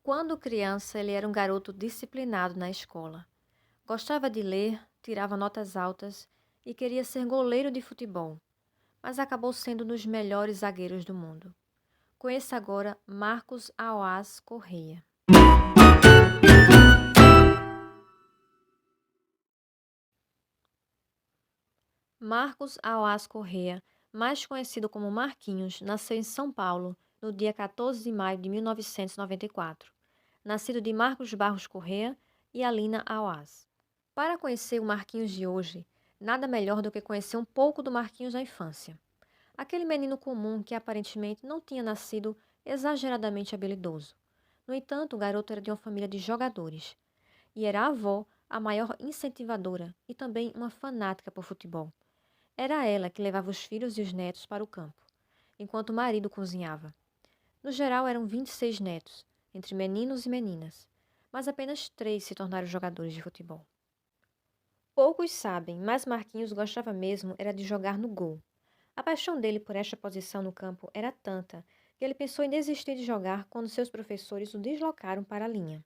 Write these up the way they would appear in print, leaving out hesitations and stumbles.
Quando criança, ele era um garoto disciplinado na escola. Gostava de ler, tirava notas altas e queria ser goleiro de futebol, mas acabou sendo um dos melhores zagueiros do mundo. Conheça agora Marcos Auaz Correia. Marcos Auaz Correia, mais conhecido como Marquinhos, nasceu em São Paulo no dia 14 de maio de 1994. Nascido de Marcos Barros Correia e Alina Auaz. Para conhecer o Marquinhos de hoje, nada melhor do que conhecer um pouco do Marquinhos da infância. Aquele menino comum que aparentemente não tinha nascido exageradamente habilidoso. No entanto, o garoto era de uma família de jogadores e era a avó a maior incentivadora e também uma fanática por futebol. Era ela que levava os filhos e os netos para o campo, enquanto o marido cozinhava. No geral, eram 26 netos, entre meninos e meninas, mas apenas 3 se tornaram jogadores de futebol. Poucos sabem, mas Marquinhos gostava mesmo era de jogar no gol. A paixão dele por esta posição no campo era tanta que ele pensou em desistir de jogar quando seus professores o deslocaram para a linha.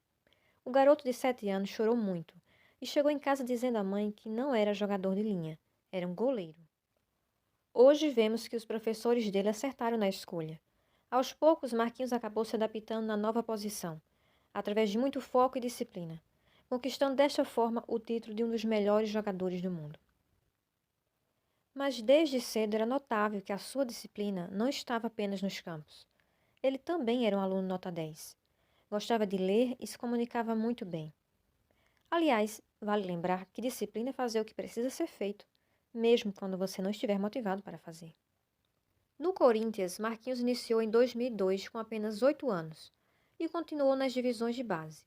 O garoto de 7 anos chorou muito e chegou em casa dizendo à mãe que não era jogador de linha, era um goleiro. Hoje vemos que os professores dele acertaram na escolha. Aos poucos, Marquinhos acabou se adaptando na nova posição, através de muito foco e disciplina, conquistando desta forma o título de um dos melhores jogadores do mundo. Mas desde cedo era notável que a sua disciplina não estava apenas nos campos. Ele também era um aluno nota 10. Gostava de ler e se comunicava muito bem. Aliás, vale lembrar que disciplina é fazer o que precisa ser feito, mesmo quando você não estiver motivado para fazer. No Corinthians, Marquinhos iniciou em 2002 com apenas 8 anos e continuou nas divisões de base.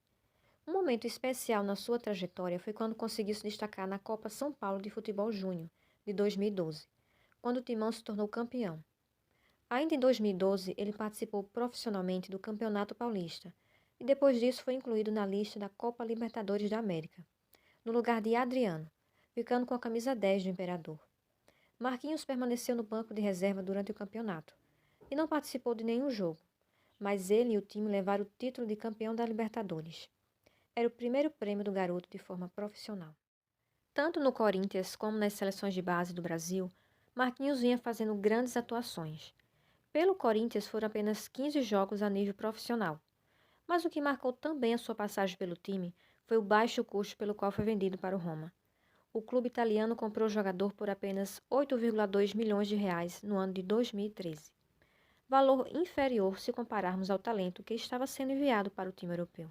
Um momento especial na sua trajetória foi quando conseguiu se destacar na Copa São Paulo de Futebol Júnior, de 2012, quando o Timão se tornou campeão. Ainda em 2012, ele participou profissionalmente do Campeonato Paulista e depois disso foi incluído na lista da Copa Libertadores da América, no lugar de Adriano, ficando com a camisa 10 do Imperador. Marquinhos permaneceu no banco de reserva durante o campeonato e não participou de nenhum jogo, mas ele e o time levaram o título de campeão da Libertadores. Era o primeiro prêmio do garoto de forma profissional. Tanto no Corinthians como nas seleções de base do Brasil, Marquinhos vinha fazendo grandes atuações. Pelo Corinthians foram apenas 15 jogos a nível profissional, mas o que marcou também a sua passagem pelo time foi o baixo custo pelo qual foi vendido para o Roma. O clube italiano comprou o jogador por apenas 8,2 milhões de reais no ano de 2013, valor inferior se compararmos ao talento que estava sendo enviado para o time europeu.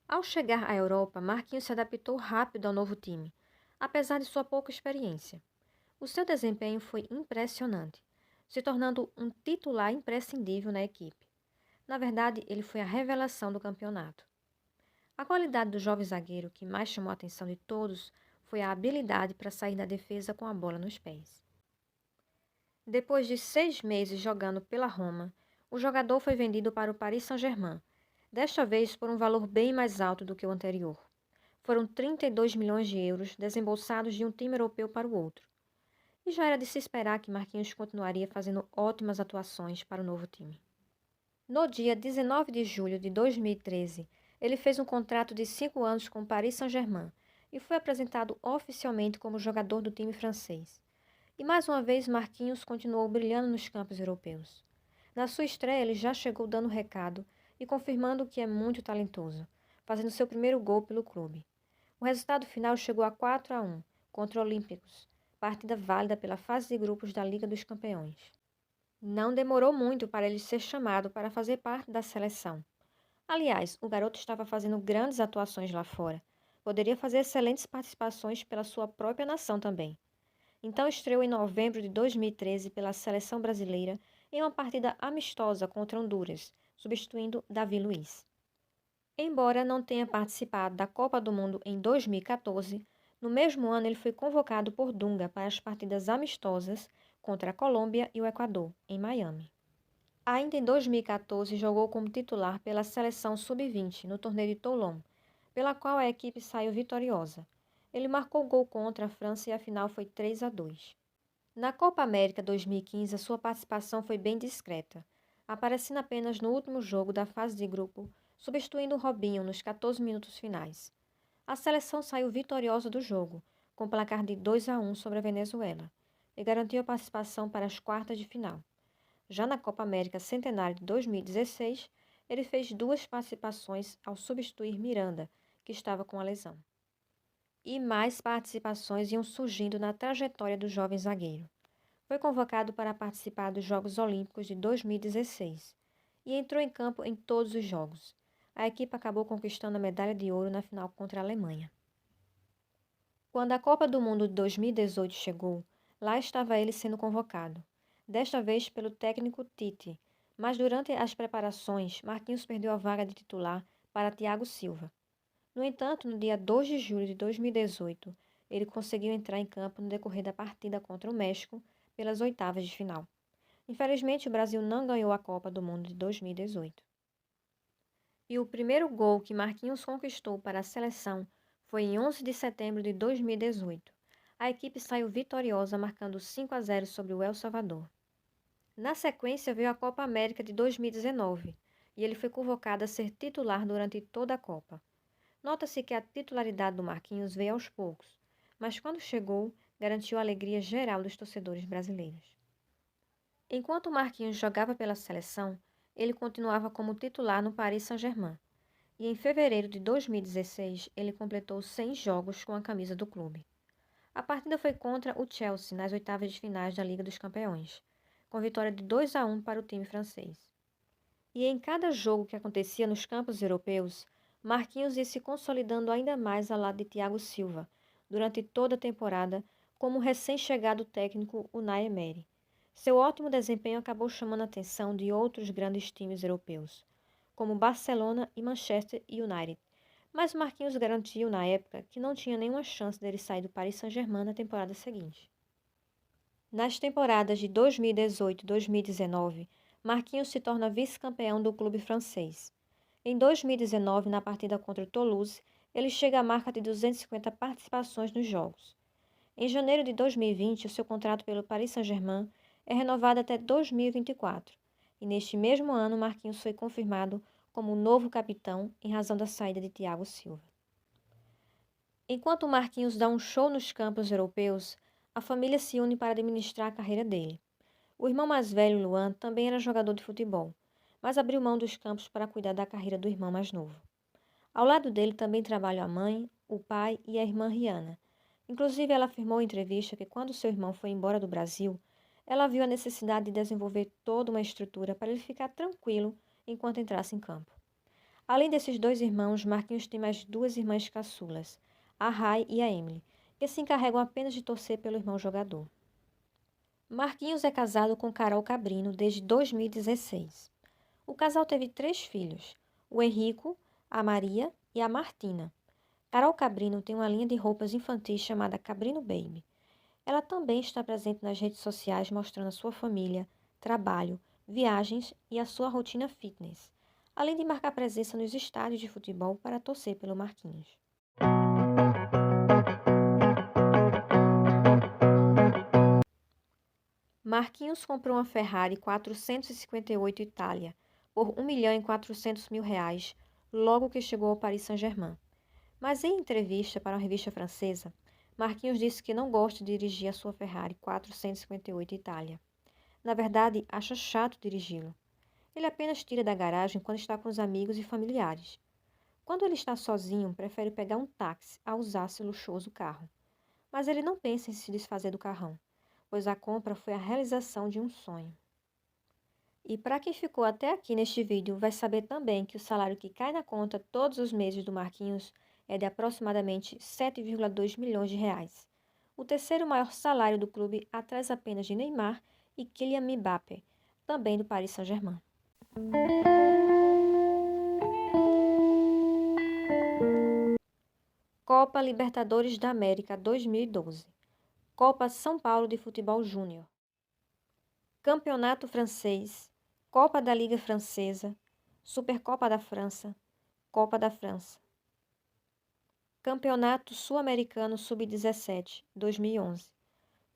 Ao chegar à Europa, Marquinhos se adaptou rápido ao novo time, apesar de sua pouca experiência. O seu desempenho foi impressionante, se tornando um titular imprescindível na equipe. Na verdade, ele foi a revelação do campeonato. A qualidade do jovem zagueiro que mais chamou a atenção de todos foi a habilidade para sair da defesa com a bola nos pés. Depois de 6 meses jogando pela Roma, o jogador foi vendido para o Paris Saint-Germain, desta vez por um valor bem mais alto do que o anterior. Foram 32 milhões de euros desembolsados de um time europeu para o outro. E já era de se esperar que Marquinhos continuaria fazendo ótimas atuações para o novo time. No dia 19 de julho de 2013, ele fez um contrato de 5 anos com o Paris Saint-Germain e foi apresentado oficialmente como jogador do time francês. E mais uma vez Marquinhos continuou brilhando nos campos europeus. Na sua estreia ele já chegou dando recado e confirmando que é muito talentoso, fazendo seu primeiro gol pelo clube. O resultado final chegou a 4-1 contra o Olímpicos, partida válida pela fase de grupos da Liga dos Campeões. Não demorou muito para ele ser chamado para fazer parte da seleção. Aliás, o garoto estava fazendo grandes atuações lá fora. Poderia fazer excelentes participações pela sua própria nação também. Então estreou em novembro de 2013 pela seleção brasileira em uma partida amistosa contra Honduras, substituindo Davi Luiz. Embora não tenha participado da Copa do Mundo em 2014, no mesmo ano ele foi convocado por Dunga para as partidas amistosas contra a Colômbia e o Equador, em Miami. Ainda em 2014, jogou como titular pela seleção sub-20 no torneio de Toulon, pela qual a equipe saiu vitoriosa. Ele marcou gol contra a França e a final foi 3-2. Na Copa América 2015, a sua participação foi bem discreta. aparecendo apenas no último jogo da fase de grupo, substituindo Robinho nos 14 minutos finais. A seleção saiu vitoriosa do jogo, com placar de 2-1 sobre a Venezuela, e garantiu a participação para as quartas de final. Já na Copa América Centenário de 2016, ele fez 2 participações ao substituir Miranda, que estava com a lesão. E mais participações iam surgindo na trajetória do jovem zagueiro. Foi convocado para participar dos Jogos Olímpicos de 2016 e entrou em campo em todos os jogos. A equipe acabou conquistando a medalha de ouro na final contra a Alemanha. Quando a Copa do Mundo de 2018 chegou, lá estava ele sendo convocado, desta vez pelo técnico Tite, mas durante as preparações, Marquinhos perdeu a vaga de titular para Thiago Silva. No entanto, no dia 2 de julho de 2018, ele conseguiu entrar em campo no decorrer da partida contra o México pelas oitavas de final. Infelizmente, o Brasil não ganhou a Copa do Mundo de 2018. E o primeiro gol que Marquinhos conquistou para a seleção foi em 11 de setembro de 2018. A equipe saiu vitoriosa, marcando 5-0 sobre o El Salvador. Na sequência veio a Copa América de 2019 e ele foi convocado a ser titular durante toda a Copa. Nota-se que a titularidade do Marquinhos veio aos poucos, mas quando chegou, garantiu a alegria geral dos torcedores brasileiros. Enquanto Marquinhos jogava pela seleção, ele continuava como titular no Paris Saint-Germain, e em fevereiro de 2016 ele completou 100 jogos com a camisa do clube. A partida foi contra o Chelsea nas oitavas de finais da Liga dos Campeões, com vitória de 2-1 para o time francês. E em cada jogo que acontecia nos campos europeus, Marquinhos ia se consolidando ainda mais ao lado de Thiago Silva, durante toda a temporada, como o recém-chegado técnico Unai Emery. Seu ótimo desempenho acabou chamando a atenção de outros grandes times europeus, como Barcelona e Manchester United, mas Marquinhos garantiu na época que não tinha nenhuma chance dele sair do Paris Saint-Germain na temporada seguinte. Nas temporadas de 2018 e 2019, Marquinhos se torna vice-campeão do clube francês. Em 2019, na partida contra o Toulouse, ele chega à marca de 250 participações nos jogos. Em janeiro de 2020, o seu contrato pelo Paris Saint-Germain é renovado até 2024, e neste mesmo ano Marquinhos foi confirmado como o novo capitão em razão da saída de Thiago Silva. Enquanto Marquinhos dá um show nos campos europeus, a família se une para administrar a carreira dele. O irmão mais velho, Luan, também era jogador de futebol, mas abriu mão dos campos para cuidar da carreira do irmão mais novo. Ao lado dele também trabalham a mãe, o pai e a irmã Rihanna. Inclusive, ela afirmou em entrevista que quando seu irmão foi embora do Brasil, ela viu a necessidade de desenvolver toda uma estrutura para ele ficar tranquilo enquanto entrasse em campo. Além desses 2 irmãos, Marquinhos tem mais 2 irmãs caçulas, a Rai e a Emily, que se encarregam apenas de torcer pelo irmão jogador. Marquinhos é casado com Carol Cabrino desde 2016. O casal teve 3 filhos, o Henrico, a Maria e a Martina. Carol Cabrino tem uma linha de roupas infantis chamada Cabrino Baby. Ela também está presente nas redes sociais mostrando a sua família, trabalho, viagens e a sua rotina fitness, além de marcar presença nos estádios de futebol para torcer pelo Marquinhos. Marquinhos comprou uma Ferrari 458 Itália por R$ 1.400.000 logo que chegou ao Paris Saint-Germain. Mas em entrevista para uma revista francesa, Marquinhos disse que não gosta de dirigir a sua Ferrari 458 Itália. Na verdade, acha chato dirigi-lo. Ele apenas tira da garagem quando está com os amigos e familiares. Quando ele está sozinho, prefere pegar um táxi a usar seu luxuoso carro. Mas ele não pensa em se desfazer do carrão, pois a compra foi a realização de um sonho. E para quem ficou até aqui neste vídeo, vai saber também que o salário que cai na conta todos os meses do Marquinhos é de aproximadamente 7,2 milhões de reais. O terceiro maior salário do clube, atrás apenas de Neymar e Kylian Mbappé, também do Paris Saint-Germain. Copa Libertadores da América 2012. Copa São Paulo de Futebol Júnior. Campeonato Francês. Copa da Liga Francesa. Supercopa da França. Copa da França. Campeonato Sul-Americano Sub-17, 2011.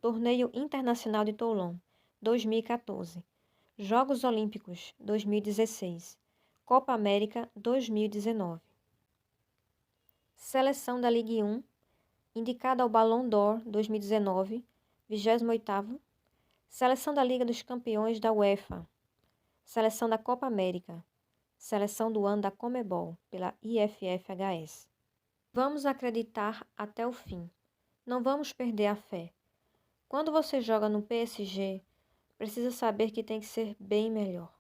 Torneio Internacional de Toulon, 2014. Jogos Olímpicos 2016, Copa América 2019. Seleção da Ligue 1, indicada ao Ballon d'Or 2019, 28º. Seleção da Liga dos Campeões da UEFA. Seleção da Copa América. Seleção do ano da Conmebol, pela IFFHS. Vamos acreditar até o fim. Não vamos perder a fé. Quando você joga no PSG, precisa saber que tem que ser bem melhor.